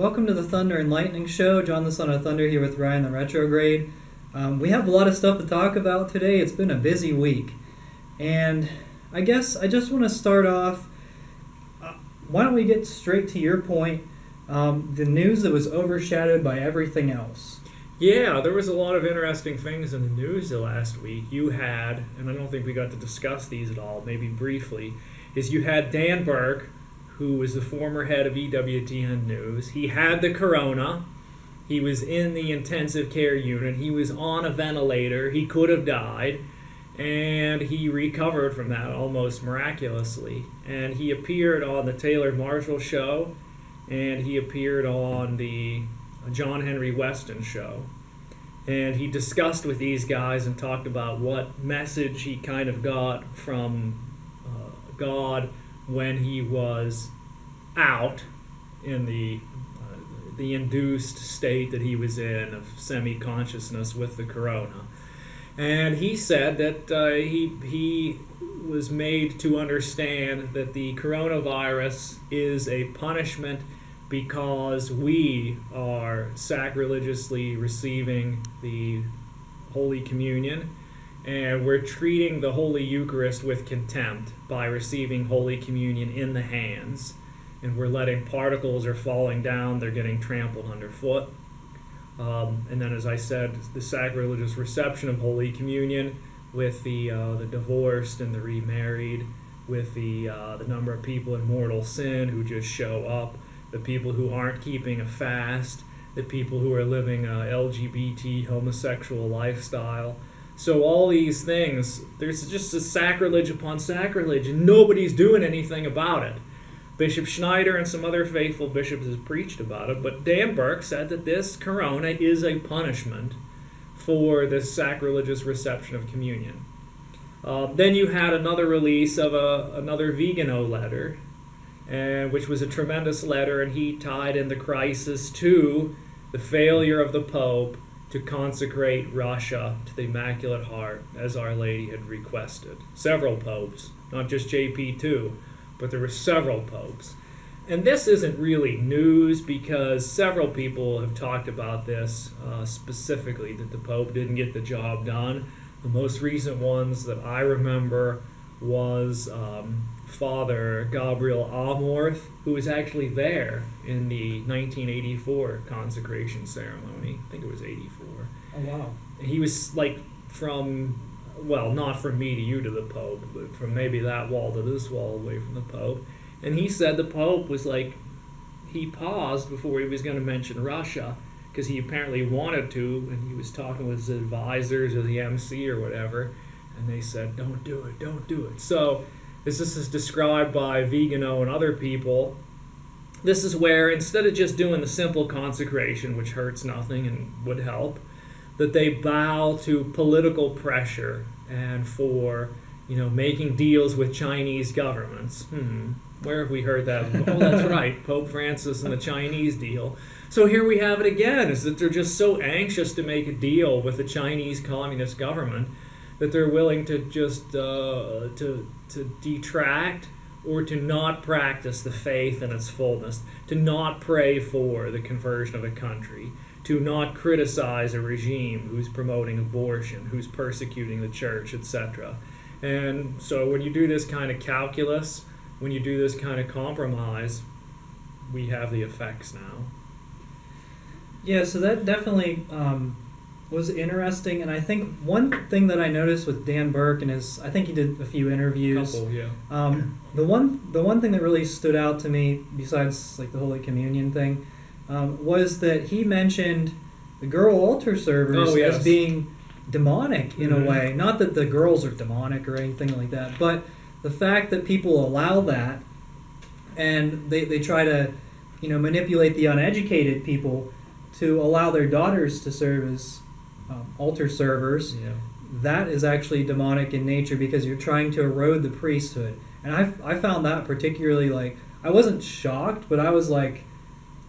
Welcome to the Thunder and Lightning Show. John the Son of Thunder here with Ryan the Retrograde. We have a lot of stuff to talk about today. It's been a busy week. And I guess I just want to start off, why don't we get straight to your point, the news that was overshadowed by everything else. Yeah, there was a lot of interesting things in the news the last week. You had, and I don't think we got to discuss these at all, maybe briefly, is you had Dan Burke, who was the former head of EWTN News. He had the corona. He was in the intensive care unit. He was on a ventilator. He could have died. And he recovered from that almost miraculously. And he appeared on the Taylor Marshall show. And he appeared on the John Henry Weston show. And he discussed with these guys and talked about what message he kind of got from God when he was out in the induced state that he was in of semi-consciousness with the corona. And he said that he was made to understand that the coronavirus is a punishment because we are sacrilegiously receiving the Holy Communion, and we're treating the Holy Eucharist with contempt by receiving Holy Communion in the hands. And we're letting particles are falling down, they're getting trampled underfoot. And then, as I said, the sacrilegious reception of Holy Communion with the divorced and the remarried, with the number of people in mortal sin who just show up, the people who aren't keeping a fast, the people who are living a LGBT homosexual lifestyle. So all these things, there's just a sacrilege upon sacrilege, and nobody's doing anything about it. Bishop Schneider and some other faithful bishops have preached about it, but Dan Burke said that this corona is a punishment for this sacrilegious reception of communion. Then you had another release of another Vigano letter, which was a tremendous letter, and he tied in the crisis to the failure of the Pope to consecrate Russia to the Immaculate Heart, as Our Lady had requested. Several popes, not just JP2, but there were several popes. And this isn't really news because several people have talked about this specifically, that the Pope didn't get the job done. The most recent ones that I remember was Father Gabriel Amorth, who was actually there in the 1984 consecration ceremony. I think it was 84. Oh, wow. He was like not from me to you to the Pope, but from maybe that wall to this wall away from the Pope. And he said the Pope was like, he paused before he was going to mention Russia, because he apparently wanted to, and he was talking with his advisors or the MC or whatever, and they said, don't do it, don't do it. So this is described by Vigano and other people. This is where, instead of just doing the simple consecration, which hurts nothing and would help, that they bow to political pressure and for, making deals with Chinese governments. Where have we heard that? Oh, that's right, Pope Francis and the Chinese deal. So here we have it again, is that they're just so anxious to make a deal with the Chinese communist government that they're willing to just to detract or to not practice the faith in its fullness, to not pray for the conversion of a country, to not criticize a regime who's promoting abortion, who's persecuting the church, etc. And so when you do this kind of calculus, when you do this kind of compromise, we have the effects now. Yeah, so that definitely was interesting, and I think one thing that I noticed with Dan Burke and I think he did a few interviews. Couple, yeah. The one thing that really stood out to me, besides like the Holy Communion thing, was that he mentioned the girl altar servers as being demonic in a way. Not that the girls are demonic or anything like that, but the fact that people allow that, and they try to, manipulate the uneducated people to allow their daughters to serve as altar servers, that is actually demonic in nature because you're trying to erode the priesthood. And I found that particularly, I wasn't shocked, but I was like,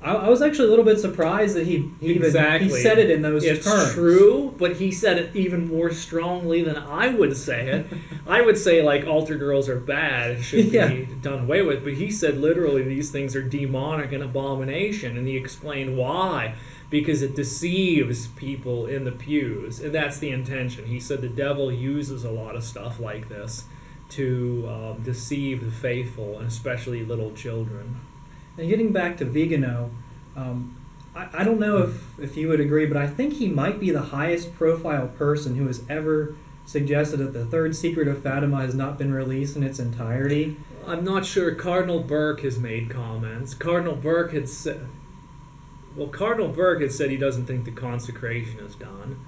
I was actually a little bit surprised that he said it in those terms. It's true, but he said it even more strongly than I would say it. I would say, like, altar girls are bad and should be done away with, but he said literally these things are demonic and abomination, and he explained why. Because it deceives people in the pews, and that's the intention. He said the devil uses a lot of stuff like this to deceive the faithful, and especially little children. And getting back to Vigano, I don't know if you would agree, but I think he might be the highest profile person who has ever suggested that the third secret of Fatima has not been released in its entirety. I'm not sure. Cardinal Burke has made comments. Cardinal Burke had said he doesn't think the consecration is done.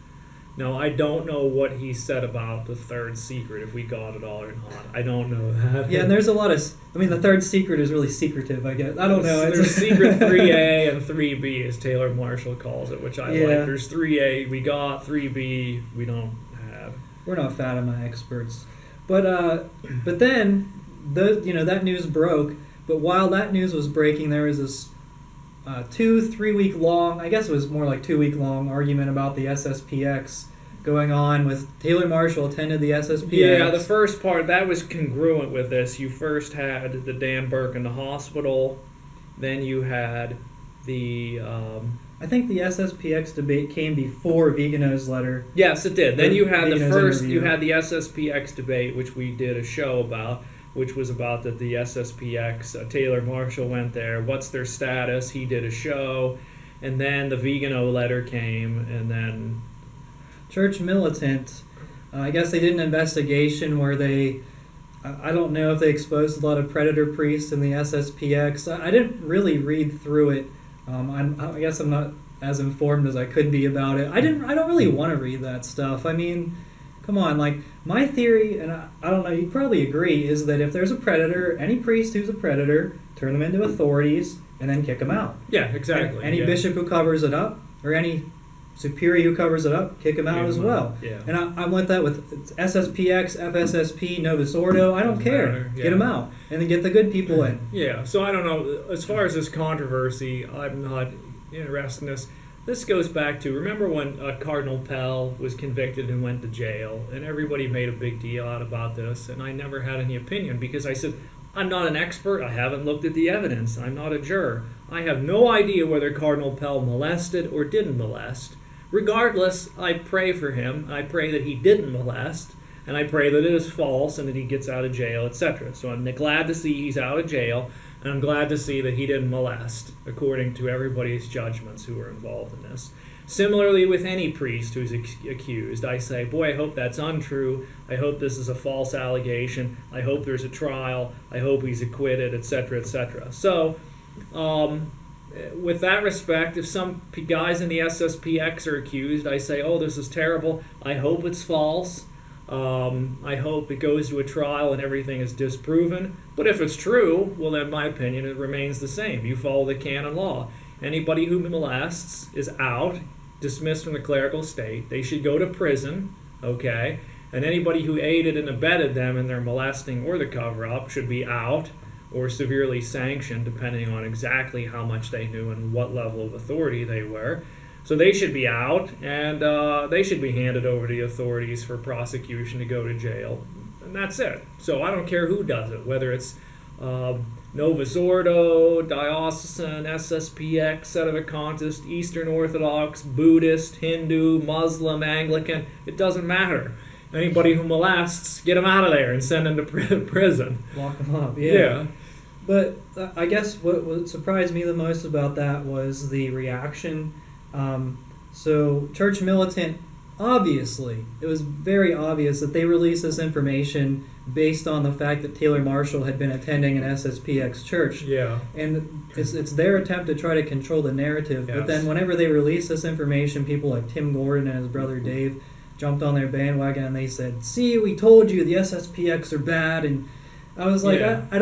Now, I don't know what he said about the third secret, if we got it all or not. I don't know that. Yeah, and there's a lot of... I mean, the third secret is really secretive, I guess. I don't know. There's secret 3A and 3B, as Taylor Marshall calls it, which I like. There's 3A we got, 3B we don't have. We're not Fatima experts. But then, that news broke. But while that news was breaking, there was this 2-3 week long, I guess it was more like 2 week long argument about the SSPX going on with Taylor Marshall attended the SSPX. Yeah, the first part, that was congruent with this. You first had the Dan Burke in the hospital, then you had the... I think the SSPX debate came before Vigano's letter. Yes, it did. Then you had Vigano's interview. You had the SSPX debate, which we did a show about, which was about that the SSPX, Taylor Marshall went there, what's their status, he did a show, and then the Vigano letter came, and then... Church Militant, I guess they did an investigation where they, I don't know if they exposed a lot of predator priests in the SSPX. I didn't really read through it. I guess I'm not as informed as I could be about it. I don't really want to read that stuff. I mean... Come on, like, my theory, and I don't know, you probably agree, is that if there's a predator, any priest who's a predator, turn them into authorities, and then kick them out. Yeah, exactly. Any bishop who covers it up, or any superior who covers it up, kick them out as well. Yeah. And I went that with SSPX, FSSP, Novus Ordo, I don't care. Get them out, and then get the good people in. Yeah, so I don't know, as far as this controversy, I'm not interested in this. This goes back to, remember when Cardinal Pell was convicted and went to jail, and everybody made a big deal out about this, and I never had any opinion because I said, I'm not an expert, I haven't looked at the evidence, I'm not a juror. I have no idea whether Cardinal Pell molested or didn't molest. Regardless, I pray for him, I pray that he didn't molest, and I pray that it is false and that he gets out of jail, etc. So I'm glad to see he's out of jail, and I'm glad to see that he didn't molest, according to everybody's judgments who were involved in this. Similarly, with any priest who's accused, I say, boy, I hope that's untrue. I hope this is a false allegation. I hope there's a trial. I hope he's acquitted, etc., etc. So, with that respect, if some guys in the SSPX are accused, I say, oh, this is terrible. I hope it's false. I hope it goes to a trial and everything is disproven. But if it's true, well, in my opinion, it remains the same. You follow the canon law. Anybody who molests is out, dismissed from the clerical state. They should go to prison, okay? And anybody who aided and abetted them in their molesting or the cover-up should be out or severely sanctioned, depending on exactly how much they knew and what level of authority they were. So they should be out, and they should be handed over to the authorities for prosecution to go to jail. And that's it. So I don't care who does it, whether it's Novus Ordo, Diocesan, SSPX, Sedevacantist, Eastern Orthodox, Buddhist, Hindu, Muslim, Anglican. It doesn't matter. Anybody who molests, get them out of there and send them to prison. Lock them up, yeah. But I guess what surprised me the most about that was the reaction. So Church Militant, obviously, it was very obvious that they released this information based on the fact that Taylor Marshall had been attending an SSPX church. Yeah. And it's their attempt to try to control the narrative. Yes. But then whenever they released this information, people like Tim Gordon and his brother Dave jumped on their bandwagon and they said, see, we told you the SSPX are bad. And I was like, yeah. I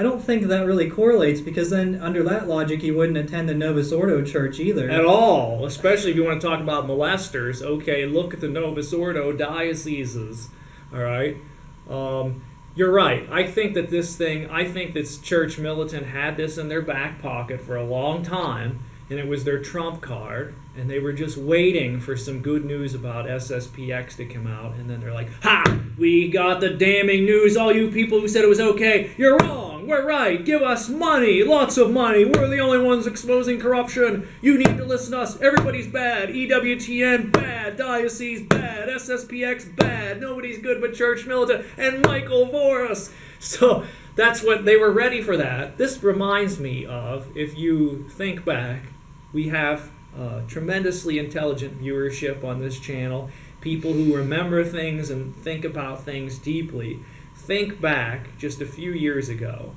don't think that really correlates, because then under that logic you wouldn't attend the Novus Ordo church either. At all, especially if you want to talk about molesters. Okay, look at the Novus Ordo dioceses, all right? you're right. I think that this Church Militant had this in their back pocket for a long time, and it was their trump card, and they were just waiting for some good news about SSPX to come out, and then they're like, ha! We got the damning news, all you people who said it was okay. You're wrong! We're right! Give us money! Lots of money! We're the only ones exposing corruption! You need to listen to us! Everybody's bad! EWTN bad! Diocese bad! SSPX bad! Nobody's good but Church Militant and Michael Voris! So that's what they were ready for that. This reminds me of, if you think back, we have tremendously intelligent viewership on this channel, people who remember things and think about things deeply. Think back just a few years ago.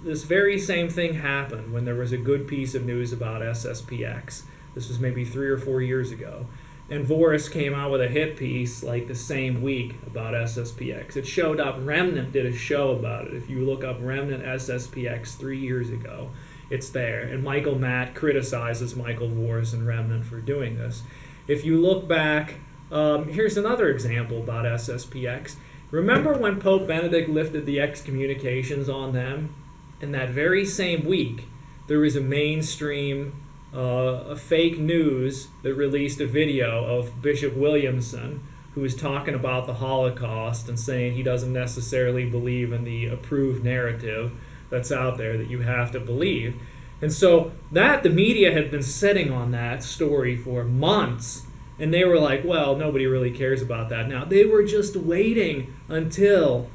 This very same thing happened when there was a good piece of news about SSPX. This was maybe 3 or 4 years ago. And Voris came out with a hit piece like the same week about SSPX. It showed up. Remnant did a show about it. If you look up Remnant SSPX 3 years ago, it's there. And Michael Matt criticizes Michael Voris and Remnant for doing this. If you look back, here's another example about SSPX. Remember when Pope Benedict lifted the excommunications on them? In that very same week, there was a mainstream a fake news that released a video of Bishop Williamson, who was talking about the Holocaust and saying he doesn't necessarily believe in the approved narrative that's out there that you have to believe. And so the media had been sitting on that story for months, and they were like, well, nobody really cares about that now. They were just waiting until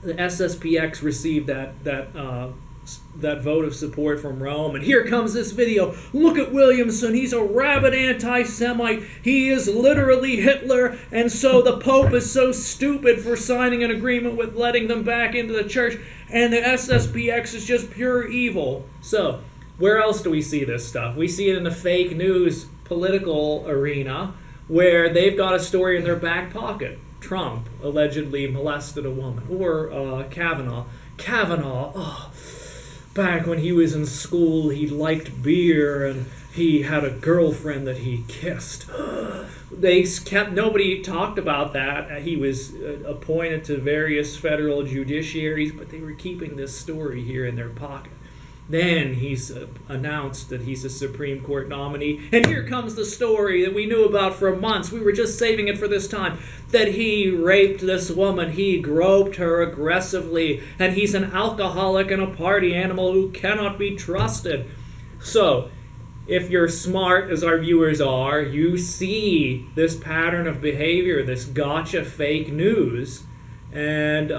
the SSPX received that vote of support from Rome, and here comes this video. Look at Williamson, he's a rabid anti-Semite, he is literally Hitler, and so the Pope is so stupid for signing an agreement with letting them back into the church, and the SSPX is just pure evil. So, where else do we see this stuff? We see it in the fake news political arena, where they've got a story in their back pocket. Trump allegedly molested a woman, or Kavanaugh, back when he was in school, he liked beer and he had a girlfriend that he kissed. Nobody talked about that. He was appointed to various federal judiciaries, but they were keeping this story here in their pocket. Then he's announced that he's a Supreme Court nominee, and here comes the story that we knew about for months. We were just saving it for this time, that he raped this woman, he groped her aggressively, and he's an alcoholic and a party animal who cannot be trusted. So, if you're smart, as our viewers are, you see this pattern of behavior, this gotcha fake news, and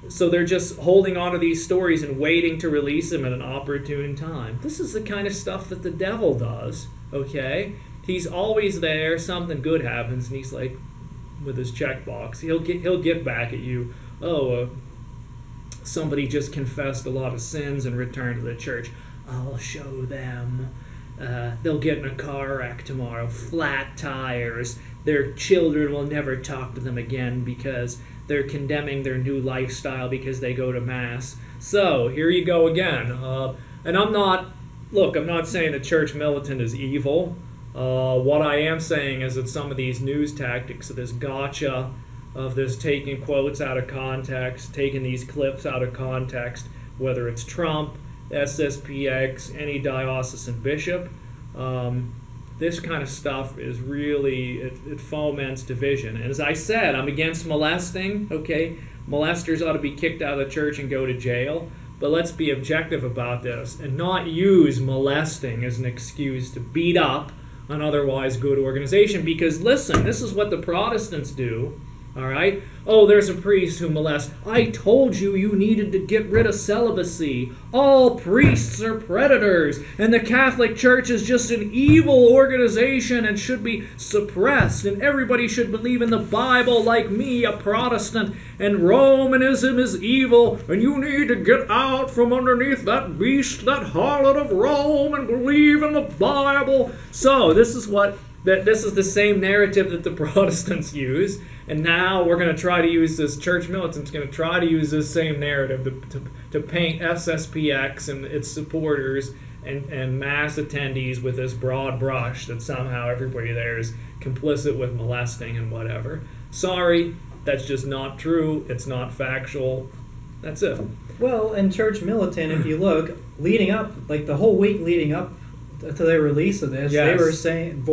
so they're just holding on to these stories and waiting to release them at an opportune time. This is the kind of stuff that the devil does, okay? He's always there, something good happens, and he's like, with his checkbox, he'll get back at you. Oh, somebody just confessed a lot of sins and returned to the church. I'll show them. They'll get in a car wreck tomorrow, flat tires. Their children will never talk to them again because they're condemning their new lifestyle because they go to Mass. So, here you go again. And I'm not saying that Church Militant is evil. What I am saying is that some of these news tactics, of this gotcha, of this taking quotes out of context, taking these clips out of context, whether it's Trump, SSPX, any diocesan bishop, this kind of stuff is really, it foments division. And as I said, I'm against molesting, okay? Molesters ought to be kicked out of the church and go to jail. But let's be objective about this and not use molesting as an excuse to beat up an otherwise good organization. Because listen, this is what the Protestants do. All right? Oh, there's a priest who molests. I told you you needed to get rid of celibacy. All priests are predators, and the Catholic Church is just an evil organization and should be suppressed, and everybody should believe in the Bible like me, a Protestant, and Romanism is evil, and you need to get out from underneath that beast, that harlot of Rome, and believe in the Bible. So, this is the same narrative that the Protestants use. And now we're going to try to use this, Church Militant's going to try to use this same narrative to paint SSPX and its supporters and mass attendees with this broad brush that somehow everybody there is complicit with molesting and whatever. Sorry, That's just not true. It's not factual. That's it. Well, in Church Militant, if you look, leading up, like the whole week leading up to the release of this, they were saying,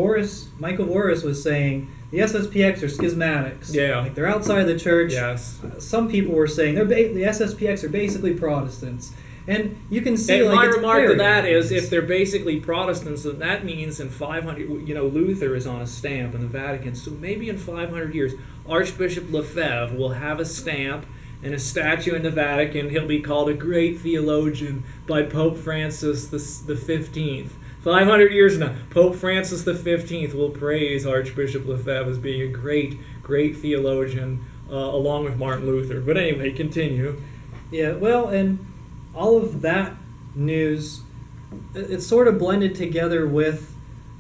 Michael Voris was saying, the SSPX are schismatics. Yeah. Like they're outside the church. Yes. Some people were saying the SSPX are basically Protestants. And you can see, and like, my it's remark to that obvious. is, if they're basically Protestants, then that means in 500, Luther is on a stamp in the Vatican, so maybe in 500 years, Archbishop Lefebvre will have a stamp and a statue in the Vatican. He'll be called a great theologian by Pope Francis the 15th. 500 years now, Pope Francis the 15th will praise Archbishop Lefebvre as being a great, great theologian, along with Martin Luther. But anyway, continue. Yeah, well, and all of that news, it's sort of blended together with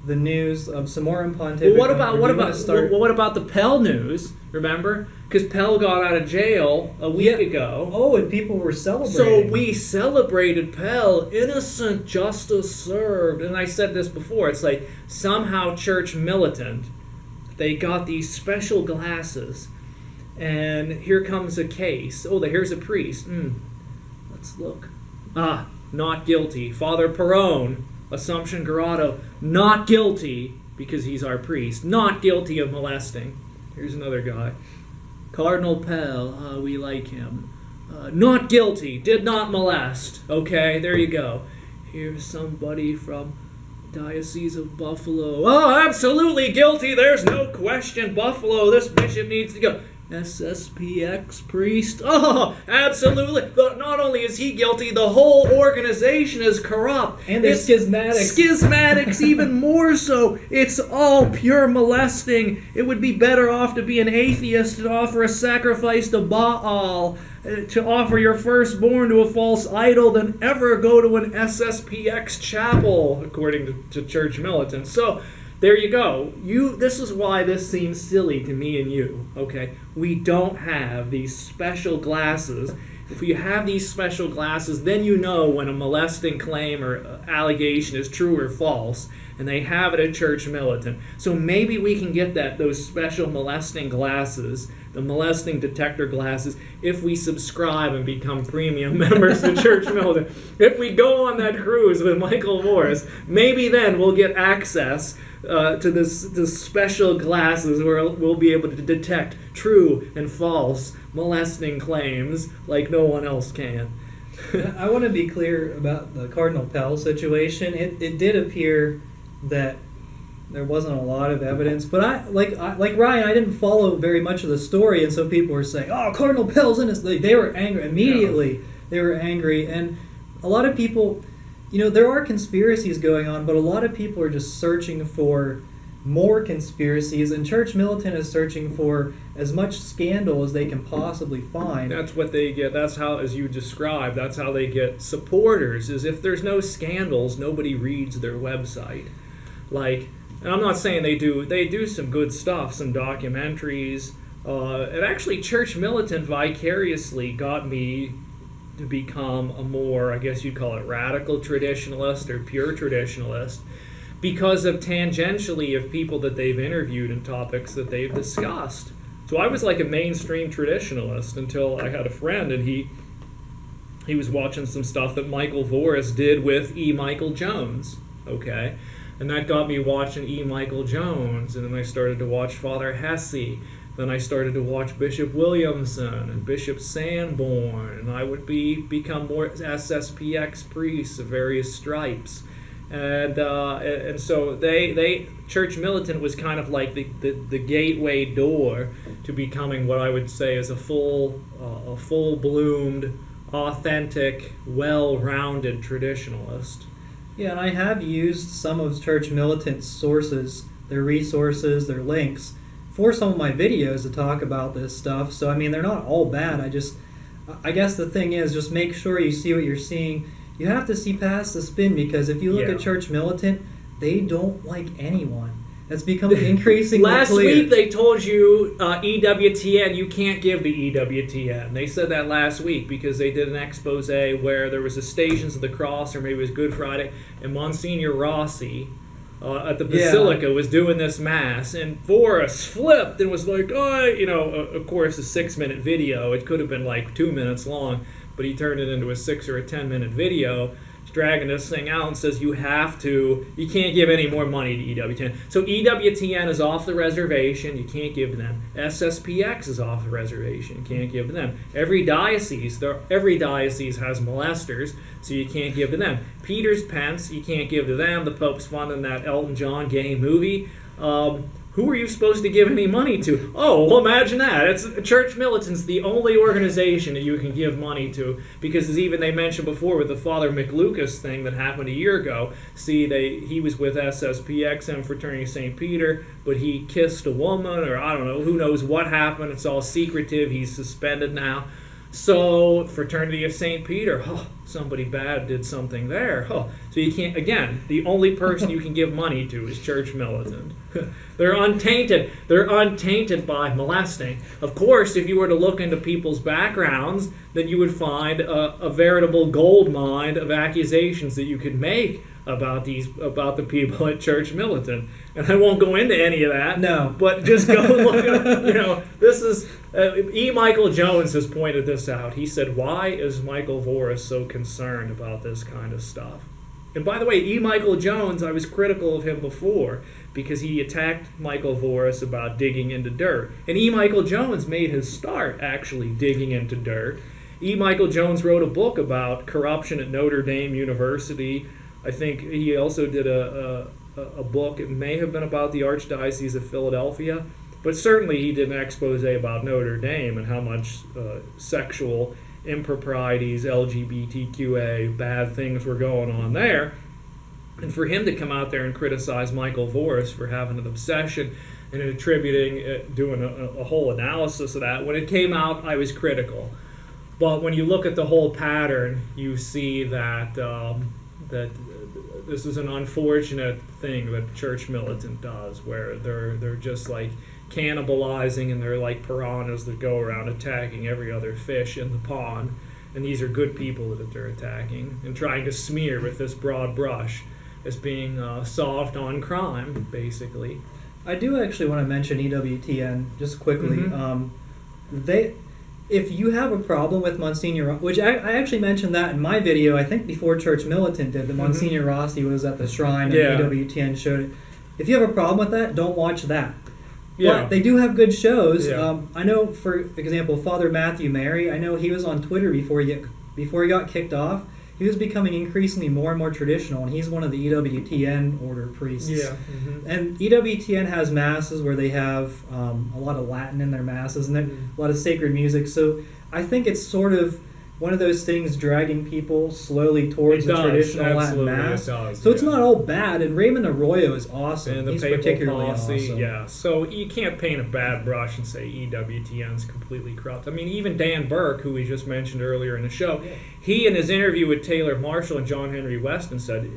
the news of Summorum Pontificum. Well, what about the Pell news? Remember, because Pell got out of jail a week ago. Oh, and people were celebrating. So we celebrated Pell, innocent justice served. And I said this before. It's like somehow Church Militant, they got these special glasses, and here comes a case. Oh, here's a priest. Let's look. Not guilty. Father Perone, Assumption Grotto, not guilty because he's our priest. Not guilty of molesting. Here's another guy. Cardinal Pell, we like him. Not guilty, did not molest. Okay, there you go. Here's somebody from Diocese of Buffalo. Oh, absolutely guilty, there's no question. Buffalo, this bishop needs to go. SSPX priest. Oh, absolutely. But not only is he guilty, the whole organization is corrupt. And they're schismatics. Schismatics even more so. It's all pure molesting. It would be better off to be an atheist and offer a sacrifice to Baal, to offer your firstborn to a false idol, than ever go to an SSPX chapel, according to Church Militant. So, there you go. This is why this seems silly to me and you, okay? We don't have these special glasses. If you have these special glasses, then you know when a molesting claim or allegation is true or false, and they have it at Church Militant. So maybe we can get those special molesting glasses, the molesting detector glasses, if we subscribe and become premium members of Church Militant. If we go on that cruise with Michael Morris, maybe then we'll get access to this special glasses where we'll be able to detect true and false molesting claims like no one else can. I want to be clear about the Cardinal Pell situation. It did appear that there wasn't a lot of evidence, but like Ryan, I didn't follow very much of the story, and so people were saying, "Oh, Cardinal Pell's innocent." They were angry immediately. Yeah. They were angry, and a lot of people. There are conspiracies going on, but a lot of people are just searching for more conspiracies, and Church Militant is searching for as much scandal as they can possibly find. That's what they get. That's how, as you described, that's how they get supporters, is if there's no scandals, nobody reads their website. And I'm not saying they do some good stuff, some documentaries. And actually, Church Militant vicariously got me to become a more, I guess you'd call it, radical traditionalist or pure traditionalist, because of tangentially of people that they've interviewed and topics that they've discussed. So I was like a mainstream traditionalist until I had a friend, and he was watching some stuff that Michael Voris did with E. Michael Jones, okay? And that got me watching E. Michael Jones, and then I started to watch Father Hesse. Then I started to watch Bishop Williamson and Bishop Sanborn, and I would become more SSPX priests of various stripes. And so Church Militant was kind of like the gateway door to becoming what I would say is a full-bloomed, authentic, well-rounded traditionalist. Yeah, and I have used some of Church Militant's sources, their resources, their links, for some of my videos to talk about this stuff. So, I mean, they're not all bad. I guess the thing is, just make sure you see what you're seeing. You have to see past the spin, because if you look at Church Militant, they don't like anyone. That's becoming increasingly clear. Last week they told you EWTN, you can't give the EWTN. They said that last week because they did an expose where there was the Stations of the Cross, or maybe it was Good Friday, and Monsignor Rossi at the Basilica was doing this mass, and Voris flipped and was like, oh, you know, of course, a 6-minute video. It could have been like 2 minutes long, but he turned it into a 6 or a 10-minute video. He's dragging this thing out and says, you can't give any more money to EWTN. So EWTN is off the reservation. You can't give to them. SSPX is off the reservation. You can't give to them. Every diocese has molesters, so you can't give to them. Peter's Pence, you can't give to them. The Pope's funding that Elton John gay movie. Who are you supposed to give any money to? Oh, well, imagine that. It's Church Militant's the only organization that you can give money to, because as even they mentioned before with the Father McLucas thing that happened a year ago. See, he was with SSPX and Fraternity St. Peter, but he kissed a woman, or I don't know, who knows what happened. It's all secretive. He's suspended now. So, Fraternity of St. Peter, somebody bad did something there. So you can't, again, the only person you can give money to is Church Militant. They're untainted. They're untainted by molesting. Of course, if you were to look into people's backgrounds, then you would find a veritable gold mine of accusations that you could make about the people at Church Militant. And I won't go into any of that. No. But just go look at, this is, E. Michael Jones has pointed this out. He said, why is Michael Voris so concerned about this kind of stuff? And by the way, E. Michael Jones, I was critical of him before because he attacked Michael Voris about digging into dirt. And E. Michael Jones made his start actually digging into dirt. E. Michael Jones wrote a book about corruption at Notre Dame University. I think he also did a book, it may have been about the Archdiocese of Philadelphia, but certainly he did an expose about Notre Dame and how much sexual improprieties, LGBTQA, bad things were going on there. And for him to come out there and criticize Michael Voris for having an obsession and attributing, doing a whole analysis of that, when it came out, I was critical. But when you look at the whole pattern, you see that that this is an unfortunate thing that Church Militant does, where they're just like cannibalizing, and they're like piranhas that go around attacking every other fish in the pond. And these are good people that they're attacking and trying to smear with this broad brush as being soft on crime, basically. I do actually want to mention EWTN just quickly. If you have a problem with Monsignor, which I actually mentioned that in my video, I think before Church Militant did, that Monsignor Rossi was at the shrine and EWTN showed it. If you have a problem with that, don't watch that. Yeah. But they do have good shows. Yeah. I know, for example, Father Matthew Mary, I know he was on Twitter before he got kicked off. He was becoming increasingly more and more traditional, and he's one of the EWTN order priests. Yeah. And EWTN has masses where they have a lot of Latin in their masses, and a lot of sacred music. So I think it's sort of one of those things dragging people slowly towards the traditional Latin Mass. So it's not all bad, and Raymond Arroyo is awesome. And the He's papal particularly policy, awesome. yeah. So you can't paint a bad brush and say EWTN's completely corrupt. I mean, even Dan Burke, who we just mentioned earlier in the show, he in his interview with Taylor Marshall and John Henry Weston said,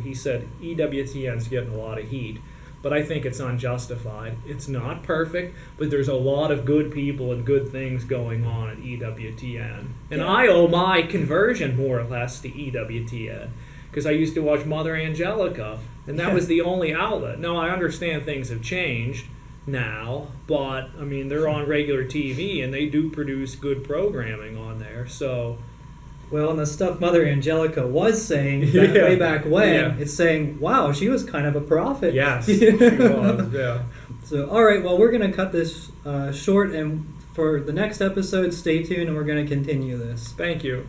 he said EWTN's getting a lot of heat. But I think it's unjustified. It's not perfect, but there's a lot of good people and good things going on at EWTN. And I owe my conversion, more or less, to EWTN, because I used to watch Mother Angelica, and that was the only outlet. Now, I understand things have changed now, but, I mean, they're on regular TV, and they do produce good programming on there, so... Well, and the stuff Mother Angelica was saying way back when, it's saying, wow, she was kind of a prophet. Yes, she was, yeah. So, all right, well, we're going to cut this short, and for the next episode, stay tuned, and we're going to continue this. Thank you.